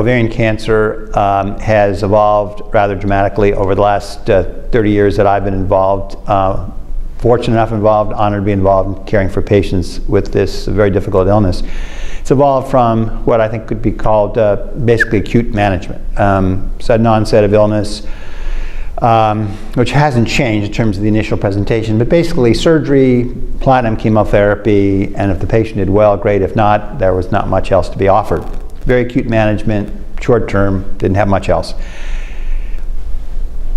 Ovarian cancer has evolved rather dramatically over the last 30 years that I've been involved. Fortunate enough involved, honored to be involved in caring for patients with this very difficult illness. It's evolved from what I think could be called basically acute management. Sudden onset of illness, which hasn't changed in terms of the initial presentation, but basically surgery, platinum chemotherapy, and if the patient did well, great. If not, there was not much else to be offered. Very acute management, short term, didn't have much else.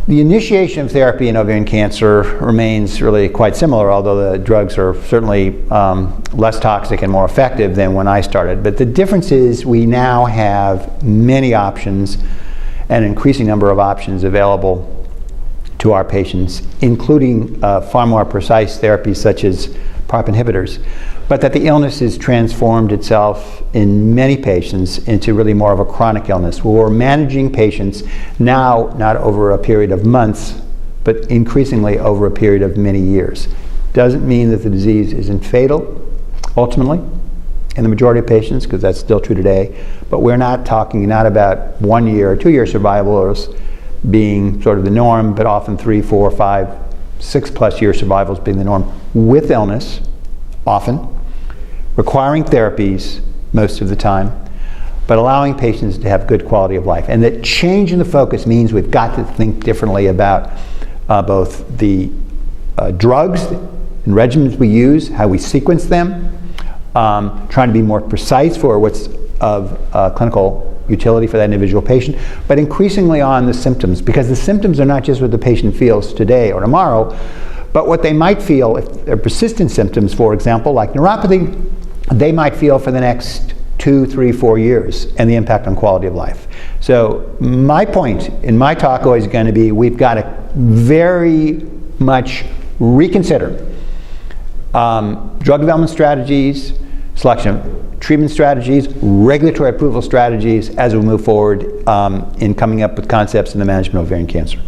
The initiation of therapy in ovarian cancer remains really quite similar, although the drugs are certainly less toxic and more effective than when I started. But the difference is we now have many options, an increasing number of options available to our patients, including far more precise therapies such as PARP inhibitors, but that the illness has transformed itself in many patients into really more of a chronic illness, where we're managing patients now not over a period of months, but increasingly over a period of many years. Doesn't mean that the disease isn't fatal, ultimately, in the majority of patients, because that's still true today, but we're not talking not about 1 year or 2 year survivals being sort of the norm, but often 3, 4, 5, 6+ year survivals being the norm with illness, often, requiring therapies most of the time, but allowing patients to have good quality of life. And that change in the focus means we've got to think differently about both the drugs and regimens we use, how we sequence them, trying to be more precise for what's of clinical utility for that individual patient, but increasingly on the symptoms, because the symptoms are not just what the patient feels today or tomorrow, but what they might feel if they're persistent symptoms, for example, like neuropathy, they might feel for the next 2, 3, 4 years, and the impact on quality of life. So my point in my talk always going to be we've got to very much reconsider drug development strategies, selection of treatment strategies, regulatory approval strategies as we move forward in coming up with concepts in the management of ovarian cancer.